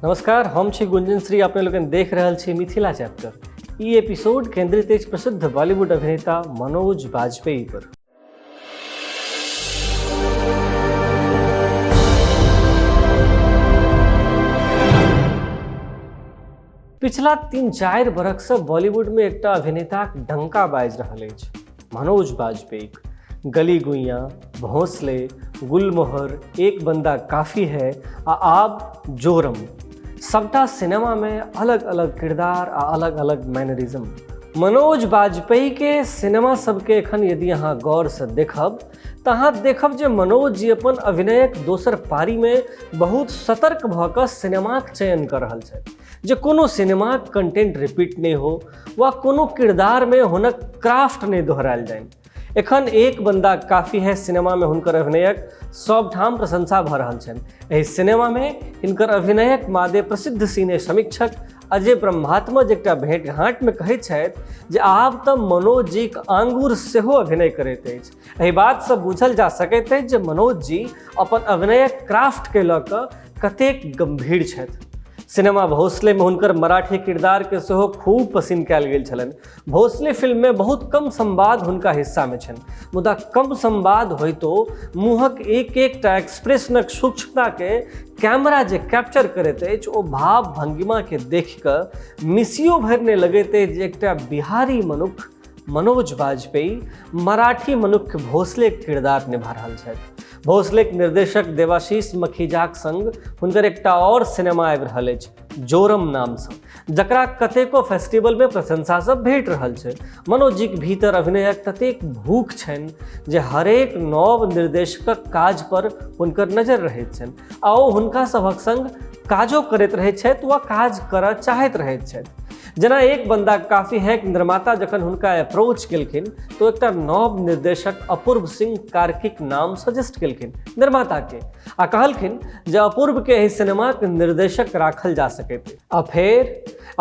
नमस्कार, हम छी गुंजन श्री। अपने लोगन देख रहल छी मिथिला चैप्टर। ई एपिसोड केंद्रित अछि प्रसिद्ध बॉलीवुड अभिनेता मनोज बाजपेयी पर। पिछला 3-4 बरख से बॉलीवुड में एकटा अभिनेताक डंका बाजि रहल अछि, मनोज बाजपेयी। गली गुइयां, भोंसले, गुलमोहर, एक बंदा काफी है आ आब जोरम, सबटा सिनेमा में अलग अलग किरदार आ अलग अलग मैनरिज्म। मनोज बाजपेयी के सिनेमा सबके एखन यदि अहाँ गौर से देखब तऽ अहाँ देखब जे मनोज जी अपन अभिनयक दोसर पारी में बहुत सतर्क भऽ कऽ सिनेमाक चयन कर रहल छथि, जे कोनो सिनेमाक कंटेंट रिपीट नहीं हो वा कोनो किरदार में हुनक क्राफ्ट नहीं दोहरायल जाए। एखन एक बंदा काफी है सिनेमा में हुनकर अभिनयक सब ठाम प्रशंसा भऽ रहल छनि। एहि सिनेमा में हिनकर अभिनयक मादे प्रसिद्ध सिने समीक्षक अजय ब्रह्मात्मज एकटा भेंटघाट में कहैत छथि जे आब तऽ मनोज जीक आंगुर सेहो अभिनय करैत अछि। एहि बात से बूझल जा सकैत अछि जे मनोज जी अपन अभिनयक क्राफ्ट के लऽ कऽ कतेक गंभीर छथि। सिनेमा भोंसले में हुनकर मराठी किरदार के सेहो खूब पसिन कयल गेल छलनि। भोंसले फिल्म में बहुत कम संवाद हुनका हिस्सा में छनि, मुदा कम संवाद होइतो मुँहक एक एकटा एक्सप्रेशनक सूक्ष्मता के कैमरा जे कैप्चर करैत अछि ओ भाव भंगिमा के देख कऽ मिसियो भरि नहि लगैत अछि जे एकटा बिहारी मनुख मनोज बाजपेयी मराठी मनुख भोंसले किरदार निभा रहल छथि। भोंसले के निर्देशक देवाशीष मखीजाक संग हुनकर एकटा और सिनेमा आबि रहल अछि जोरम नाम से, जकरा कतेको फेस्टिवल में प्रशंसा सब भेट रहल छै। मनोज जी के भीतर अभिनयक ततेक भूख छनि जे हरेक नव निर्देशकक काज पर हुनकर नजर रहैत छनि आ ओ हुनका सभक संग काजो करैत रहैत छथि वा काज करऽ चाहैत रहैत छथि। जेना एक बंदा काफी है निर्माता जखन हुनका अप्रोच केलखिन तो एकटा नव निर्देशक अपूर्व सिंह कार्किक नाम सजेस्ट केलखिन निर्माता के आ कहलखिन जे अपूर्व के एहि सिनेमा के निर्देशक राखल जा सकैत। आ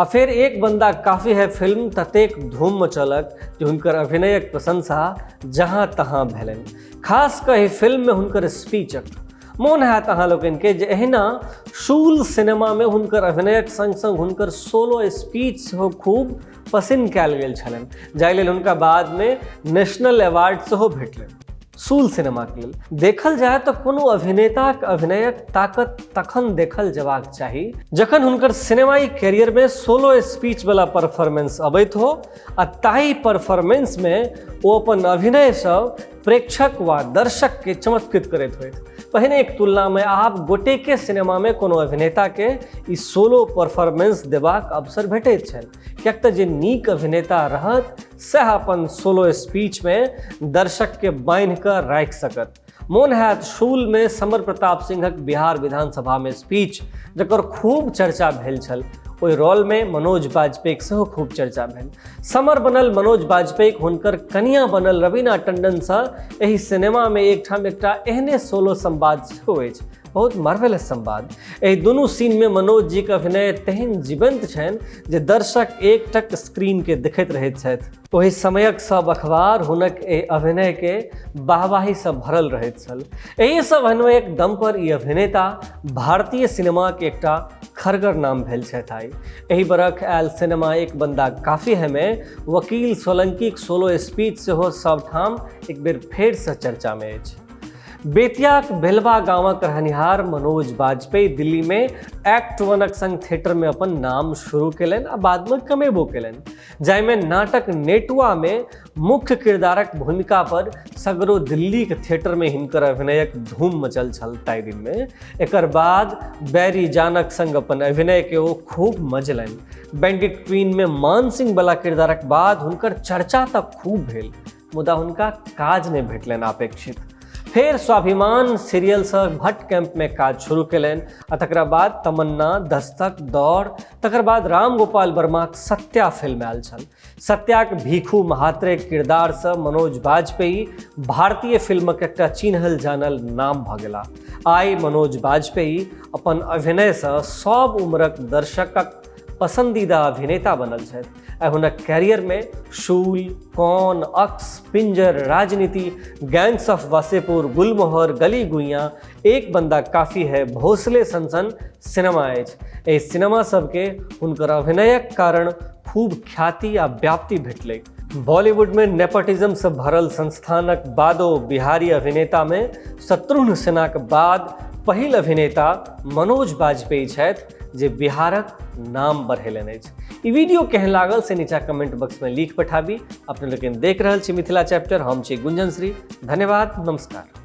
फेर एक बंदा काफी है फिल्म ततेक धूम मचलक जे हुनकर अभिनयक प्रशंसा जहां तहां भेलनि। खास कऽ एहि फिल्म में हुनकर स्पीचक मोन हैत अहाँ लोगन के जे एहिना शूल सिनेमा में हुनकर अभिनयक संग संग हुनकर सोलो स्पीच सेहो खूब पसिन कयल गेल छलनि, जाहि लेल हुनका बाद में नेशनल अवार्ड सेहो भेटलनि। शूल सिनेमा के लेल देखल जाए तो कोनो अभिनेताक अभिनयक ताकत तखन देखल जेबाक चाही जखन हुनकर सिनेमाई कैरियर में सोलो स्पीच वाला परफॉर्मेंस अबैत हो आ ताहि परफॉर्मेंस में ओ अपन अभिनय सब प्रेक्षक वा दर्शक के चमत्कृत करैत होइत। पहिने एक तुलना में आब गोटेके सिनेमा में कोनो अभिनेता के ई सोलो परफॉर्मेंस देबाक अवसर भेटैत छनि, किएक तऽ जे नीक अभिनेता रहत सएह अपन सोलो स्पीच में दर्शक के बांधि कऽ राखि सकत। मोन हैत शूल में समर प्रताप सिंहक बिहार विधानसभा में स्पीच जकर खूब चर्चा भेल छल, ओहि रोल में मनोज बाजपेयी सेहो खूब चर्चा भेल। समर बनल मनोज बाजपेयी हुनकर कनिया बनल रवीना टंडन सँ एहि सिनेमा में एकठाम एकटा एहने सोलो संवाद सेहो अछि, बहुत मार्वेलस संवाद। एहि दुनू सीन में मनोज जी के अभिनय तेहन जीवंत छनि जे दर्शक एकटक स्क्रीन के देखैत रहैत छथि। ओहि समयक सब अखबार हुनक एहि अभिनय के वाहवाही से भरल रहैत छल। एहि सब अभिनयक दम पर ई अभिनेता भारतीय सिनेमा के एकटा खरगर नाम भेल छथि। आई एहि बरख आयल सिनेमा एक बंदा काफी है में वकील सोलंकी सोलो स्पीच सेहो सब ठाम एक बेर फेर से चर्चा में अछि। बेतियाक बेलवा गांवक रहनिहार मनोज बाजपेयी दिल्ली में एक्ट 1 संग थिएटर में अपन नाम शुरू केलनि आ बाद में कमेबो केलनि, जाहिमे नाटक नेटुआ में मुख्य किरदारक भूमिका पर सगरो दिल्ली के थिएटर में हिनकर अभिनयक धूम मचल छल ताहि दिन में। एकर बाद बैरी जानक संग अपन अभिनय के ओ खूब मजलनि। बैंडिट क्वीन में मान सिंह वाला किरदारक बाद हुनकर चर्चा तक खूब भेल, मुदा हुनका काज नहि भेटलनि अपेक्षित। फेर स्वाभिमान सीरियल से भट्ट कैंप में काज शुरू केलनि आ तकरा बाद तमन्ना, दस्तक, दौड़, तकर बाद राम गोपाल वर्माक सत्या फिल्म आयल छल। सत्याक भीखू महात्रे किरदार से मनोज बाजपेयी भारतीय फिल्मक एकटा चिन्हल जानल नाम भऽ गेला। आइ मनोज बाजपेयी अपन अभिनय से सब उम्रक दर्शकक पसंदीदा अभिनेता बनल छथि। आ हुनक कैरियर में शूल, कौन, अक्स, पिंजर, राजनीति, गैंग्स ऑफ वासेपुर, गुलमोहर, गली गुइयाँ, एक बंदा काफी है, भोसले सन सिनेमा अछि। एहि सिनेमा सबके हुनकर अभिनयक कारण खूब ख्याति आ व्याप्ति भेटलै। बॉलीवुड में नेपोटिज्म से भरल संस्थानक बादो बिहारी अभिनेता में शत्रुघ्न सिन्हाक बाद पहिल अभिनेता मनोज बाजपेयी छथि जे बिहारक नाम बढ़ेलनि अछि। ई वीडियो केहन लागल से नीचा कमेंट बॉक्स में लिख पठाबी। अपने लोगन देख रहल छी मिथिला चैप्टर, हम छी गुंजन श्री। धन्यवाद, नमस्कार।